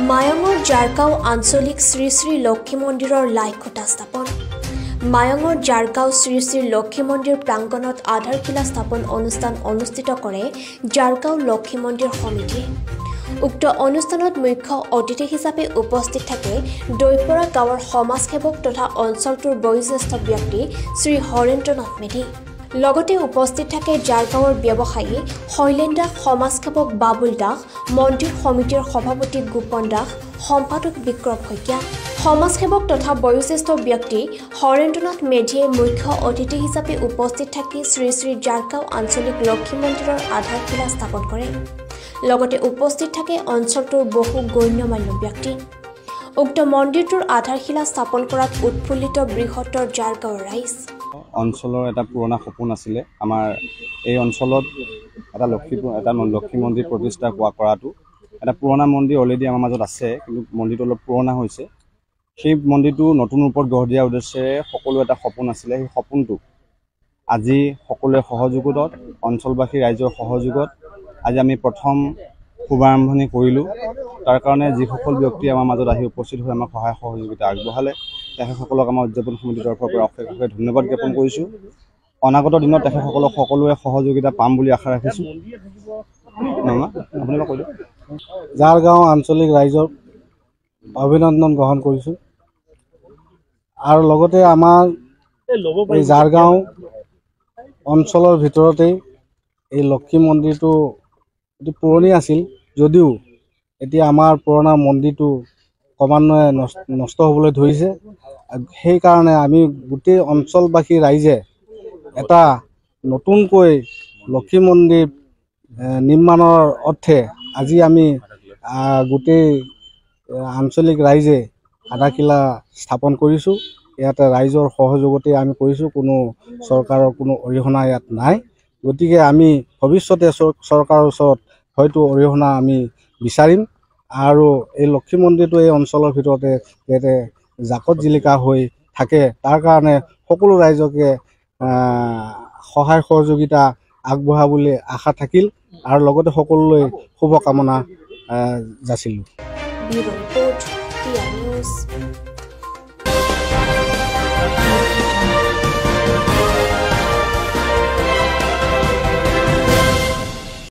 মায়ঙৰ জাৰগাঁও আঞ্চলিক শ্ৰী শ্ৰী লক্ষ্মী মন্দিৰৰ লাইখুঁটা স্থাপন। মায়ঙৰ জাৰগাঁও শ্ৰী শ্ৰী লক্ষ্মী মন্দিৰ প্ৰাংগণত আধাৰশিলা স্থাপন অনুষ্ঠান অনুষ্ঠিত কৰে জাৰগাঁও লক্ষ্মী মন্দিৰ সমিতিয়ে। উক্ত অনুষ্ঠানত মুখ্য অতিথি হিচাপে উপস্থিত থাকে দৈপৰা গাঁৱৰ সমাজসেৱক তথা অঞ্চলটোৰ বয়োজ্যেষ্ঠ ব্যক্তি শ্ৰী হৰেন্দ্ৰনাথ মেধি। লগতে উপস্থিত থাকে জাৰগাঁৱৰ ব্যৱসায়ী শৈলেন দাস, সমাজসেৱক বাবুল দাস, মন্দিৰ সমিতিৰ সভাপতি গোপন দাস, সম্পাদক বিক্ৰম শইকীয়া। সমাজসেৱক তথা বয়োজ্যেষ্ঠ ব্যক্তি হৰেন্দ্ৰনাথ মেধিয়ে মুখ্য অতিথি হিচাপে উপস্থিত থাকি শ্ৰী শ্ৰী জাৰগাঁও আঞ্চলিক লক্ষ্মী মন্দিৰৰ আধাৰশিলা স্থাপন কৰে। লগতে উপস্থিত থাকে অঞ্চলটোৰ বহু গণ্যমান্য ব্যক্তি। উক্ত মন্দিৰটোৰ আধাৰশিলা স্থাপন কৰাত উৎফুল্লিত বৃহত্তৰ জাৰগাঁৱৰ ৰাইজ। অঞ্চলৰ এটা পুৰণা সপোন আছিলে আমাৰ এই অঞ্চলত এটা লক্ষ্মী মন্দিৰ প্ৰতিষ্ঠা কৰাটো। এটা পুৰণা মন্দিৰ অলৰেডি আমাৰ মাজত আছে, কিন্তু মন্দিৰটো অলপ পুৰণা হৈছে। সেই মন্দিৰটো নতুন ৰূপত গঢ় দিয়াৰ উদ্দেশ্যেৰে সকলো এটা সপোন আছিলে। সেই সপোনটো আজি সকলোৰে সহযোগত, অঞ্চলবাসী ৰাইজৰ সহযোগত আজি আমি প্ৰথম শুভাৰম্ভণি কৰিলোঁ। তাৰ কাৰণে যিসকল ব্যক্তি আমাৰ মাজত আহি উপস্থিত হৈ আমাক সহায় সহযোগিতা আগবঢ়ালে তেখেতসকলক আমাৰ উদযাপন সমিতিৰ তৰফৰ পৰা অশেষ অশেষ ধন্যবাদ জ্ঞাপন কৰিছোঁ। অনাগত দিনত তেখেতসকলক সকলোৱে সহযোগিতা পাম বুলি আশা ৰাখিছোঁ। আপুনি কৈ দিয়ক। জাৰগাঁও আঞ্চলিক ৰাইজক অভিনন্দন গ্ৰহণ কৰিছোঁ আৰু লগতে আমাৰ এই জাৰগাঁও অঞ্চলৰ ভিতৰতেই এই লক্ষ্মী মন্দিৰটো অতি পুৰণি আছিল যদিও এতিয়া আমাৰ পুৰণা মন্দিৰটো ক্ৰমান্বয়ে নষ্ট হ'বলৈ ধৰিছে। সেইকাৰণে আমি গোটেই অঞ্চলবাসী ৰাইজে এটা নতুনকৈ লক্ষ্মী মন্দিৰ নিৰ্মাণৰ অৰ্থে আজি আমি গোটেই আঞ্চলিক ৰাইজে আধাৰশিলা স্থাপন কৰিছোঁ। ইয়াতে ৰাইজৰ সহযোগতে আমি কৰিছোঁ, কোনো চৰকাৰৰ কোনো অৰিহণা ইয়াত নাই। গতিকে আমি ভৱিষ্যতে চৰকাৰৰ ওচৰত হয়তো অৰিহণা আমি বিচাৰিম আৰু এই লক্ষ্মী মন্দিৰটো এই অঞ্চলৰ ভিতৰতে যাতে জাকত জিলিকা হৈ থাকে তাৰ কাৰণে সকলো ৰাইজকে সহায় সহযোগিতা আগবঢ়াবলৈ আশা থাকিল আৰু লগতে সকলোলৈ শুভকামনা যাচিলোঁ। Bureau report, PI news.